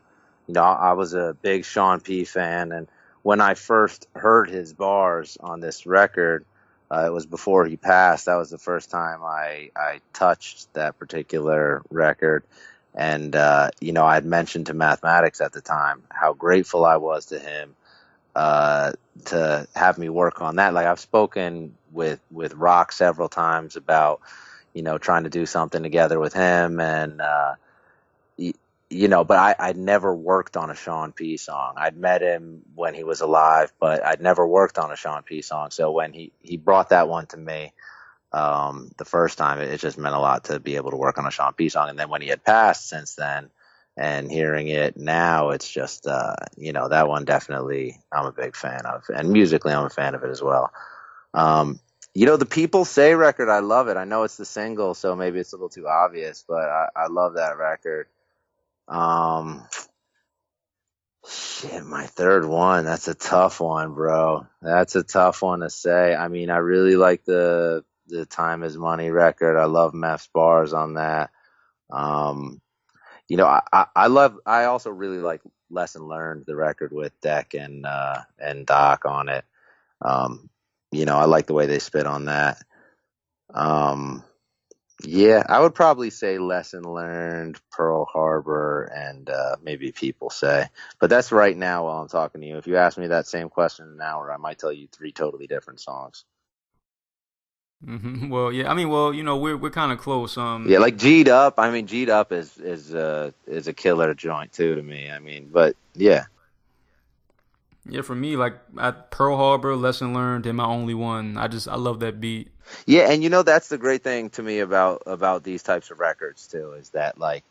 was a big Sean P fan, and when I first heard his bars on this record, it was before he passed. That was the first time I touched that particular record, and I had mentioned to Mathematics at the time how grateful I was to him to have me work on that. Like, I've spoken with Rock several times about trying to do something together with him, and but I'd never worked on a Sean P song. I'd met him when he was alive, but I'd never worked on a Sean P song. So when he brought that one to me the first time, it just meant a lot to be able to work on a Sean P song. And then when he had passed since then, and hearing it now, it's just, that one definitely I'm a big fan of. And musically, I'm a fan of it as well. The People Say record, I love it. I know it's the single, so maybe it's a little too obvious, but I love that record. Shit, my third one. That's a tough one, bro. That's a tough one to say. I mean, I really like the Time is Money record. I love Meph's bars on that. I also really like Lesson Learned, the record with Deck and Doc on it. I like the way they spit on that. Yeah, I would probably say Lesson Learned, Pearl Harbor, and maybe People Say. But that's right now while I'm talking to you. If you ask me that same question in an hour, I might tell you 3 totally different songs. Mm-hmm. Well, yeah, I mean, we're kind of close. Yeah, like G'd Up. I mean, G'd Up is a killer joint too to me. I mean, but yeah. Yeah, for me, like at Pearl Harbor, Lesson Learned, and My Only One. I love that beat. Yeah, and that's the great thing to me about these types of records too, is that, like,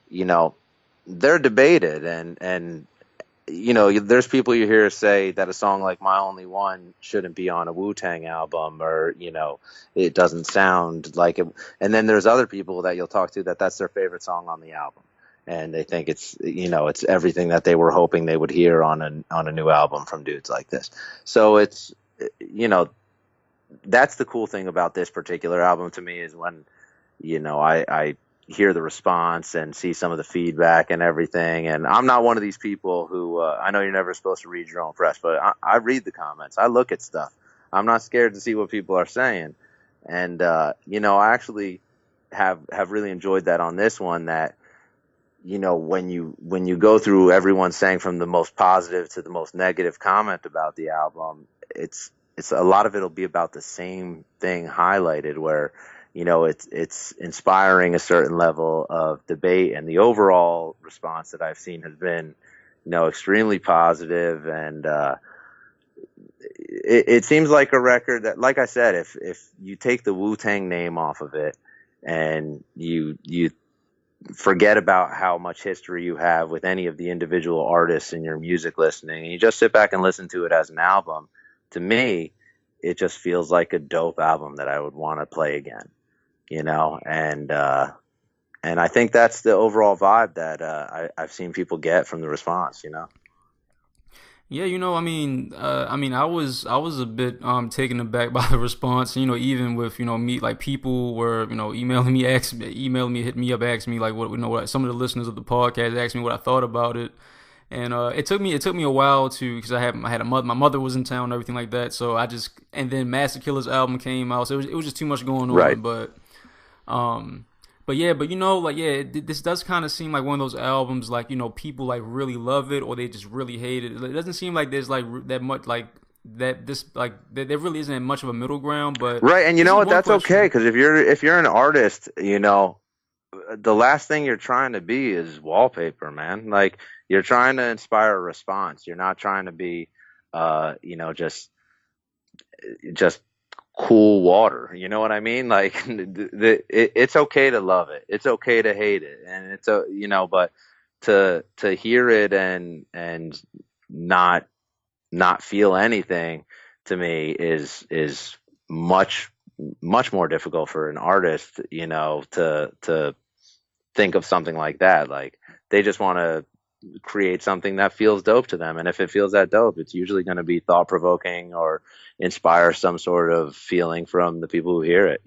they're debated, and there's people you hear say that a song like My Only One shouldn't be on a Wu-Tang album, or it doesn't sound like it. And then there's other people that you'll talk to that's their favorite song on the album, and they think it's it's everything that they were hoping they would hear on a new album from dudes like this. So it's that's the cool thing about this particular album to me, is when I hear the response and see some of the feedback and everything. And I'm not one of these people who I know you're never supposed to read your own press, but I read the comments. I look at stuff. I'm not scared to see what people are saying. And I actually have really enjoyed that on this one, that when you go through everyone saying from the most positive to the most negative comment about the album, it's a lot of it'll be about the same thing highlighted, where it's inspiring a certain level of debate, and the overall response that I've seen has been extremely positive. And it seems like a record that, like I said, if you take the Wu-Tang name off of it, and you forget about how much history you have with any of the individual artists in your music listening, and you just sit back and listen to it as an album, to me, it just feels like a dope album that I would want to play again, and I think that's the overall vibe that I've seen people get from the response, Yeah, I was a bit taken aback by the response. Even with me, like people were emailing me, hit me up, asking me like what some of the listeners of the podcast asked me what I thought about it, and it took me a while to because I had a mother, my mother was in town and everything like that. So and then Master Killer's album came out, so it was just too much going Right. on. Um, this does kind of seem like one of those albums, like people like really love it or they just really hate it. It doesn't seem like there's like that much like that. This like there really isn't much of a middle ground. But Right, and you this know is what? one That's okay question. because if you're an artist, the last thing you're trying to be is wallpaper, man. Like you're trying to inspire a response. You're not trying to be, just cool water. You know what I mean? Like it's okay to love it. It's okay to hate it, and but to hear it and not not feel anything to me is much much more difficult for an artist, to think of something like that. Like they just want to create something that feels dope to them. And if it feels that dope, it's usually going to be thought provoking or inspire some sort of feeling from the people who hear it.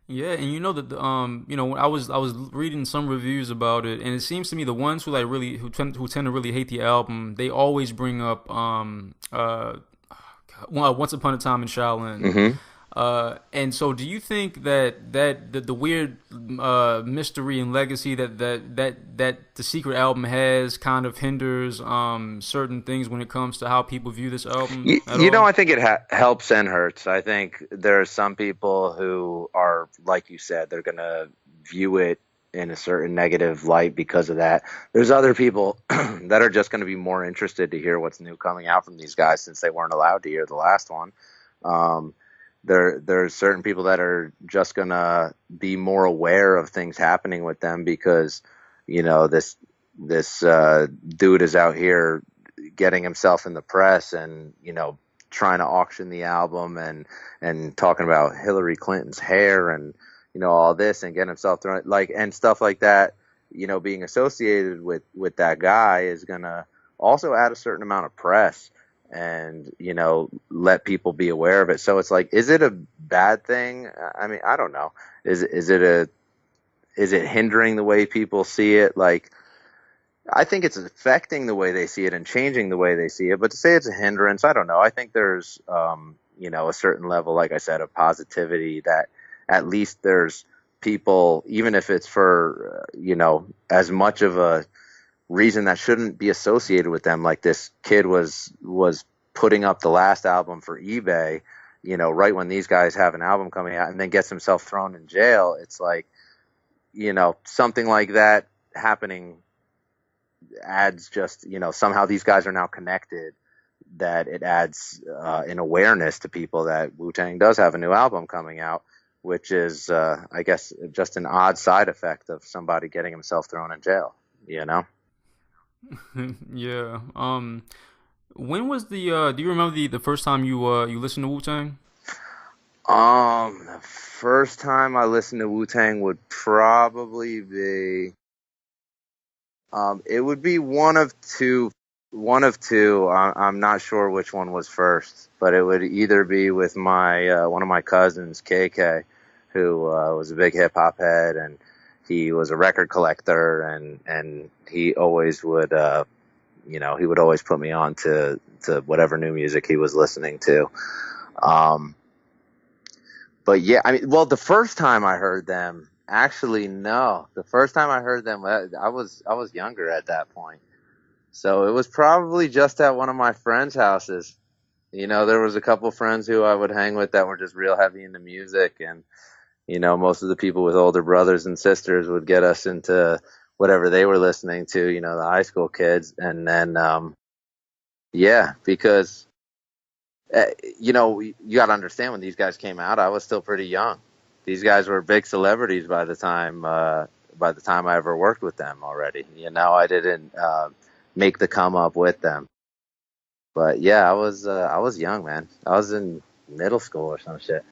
Yeah, and when I was reading some reviews about it, and it seems to me the ones who like really who tend to really hate the album, they always bring up Once Upon a Time in Shaolin. Hmm. And so, do you think that the weird mystery and legacy that the secret album has kind of hinders certain things when it comes to how people view this album at I all? think it helps and hurts. I think there are some people who are, like you said, they're going to view it in a certain negative light because of that. There's other people that are just going to be more interested to hear what's new coming out from these guys since they weren't allowed to hear the last one. Um, there's certain people that are just going to be more aware of things happening with them because, this dude is out here getting himself in the press and trying to auction the album and talking about Hillary Clinton's hair and all this and getting himself thrown like and stuff like that. Being associated with that guy is gonna also add a certain amount of press and let people be aware of it. So it's like, is it a bad thing? I mean, I don't know. Is it hindering the way people see it? Like, I think it's affecting the way they see it and changing the way they see it. But to say it's a hindrance, I don't know. I think there's, a certain level, like I said, of positivity that at least there's people, even if it's for, as much of a reason that shouldn't be associated with them. Like this kid was putting up the last album for eBay, right when these guys have an album coming out, and then gets himself thrown in jail. It's like, something like that happening adds just somehow these guys are now connected, that it adds an awareness to people that Wu-Tang does have a new album coming out, which is I guess just an odd side effect of somebody getting himself thrown in jail. Yeah. When was the do you remember the first time you listened to Wu-Tang? The first time I listened to Wu-Tang would probably be it would be one of two. One of two. I'm not sure which one was first, but it would either be with my one of my cousins, KK, who was a big hip hop head, and he was a record collector, and he always would, he would always put me on to whatever new music he was listening to. Um, but yeah, I mean, well, the first time I heard them, actually, no, the first time I heard them, I was younger at that point. So it was probably just at one of my friends' houses. There was a couple friends who I would hang with that were just real heavy into music, and most of the people with older brothers and sisters would get us into whatever they were listening to, the high school kids, and then yeah, because you got to understand when these guys came out, I was still pretty young. These guys were big celebrities by the time I ever worked with them already. I didn't make the come up with them. But yeah, I was young, man. I was in middle school or some shit.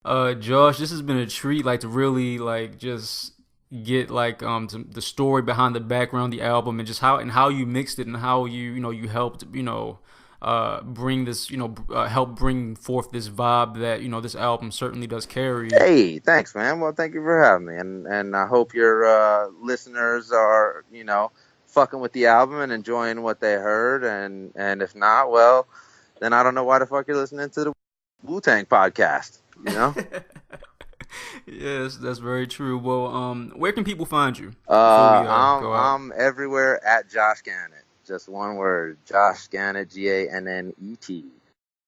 Josh, this has been a treat, like to really like just get like the story behind the background, the album, and just how you mixed it and how you helped bring this help bring forth this vibe that this album certainly does carry. Hey, thanks, man. Well, thank you for having me, and I hope your listeners are fucking with the album and enjoying what they heard, and if not, well, then I don't know why the fuck you're listening to the Wu-Tang podcast. Yes, that's very true. Well, where can people find you? I'm everywhere at Josh Gannet. Just one word, Josh Gannet, Gannet.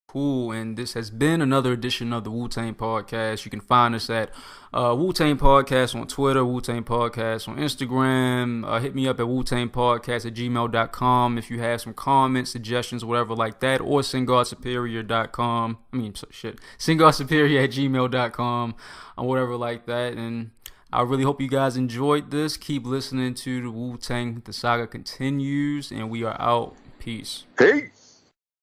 Cool, and this has been another edition of the Wu-Tang Podcast. You can find us at Wu-Tang Podcast on Twitter, Wu-Tang Podcast on Instagram. Hit me up at WuTangPodcast@gmail.com if you have some comments, suggestions, whatever like that, or SingGodSuperior.com. SingGodSuperior@gmail.com, or whatever like that. And I really hope you guys enjoyed this. Keep listening to the Wu-Tang the Saga Continues, and we are out. Peace. Peace.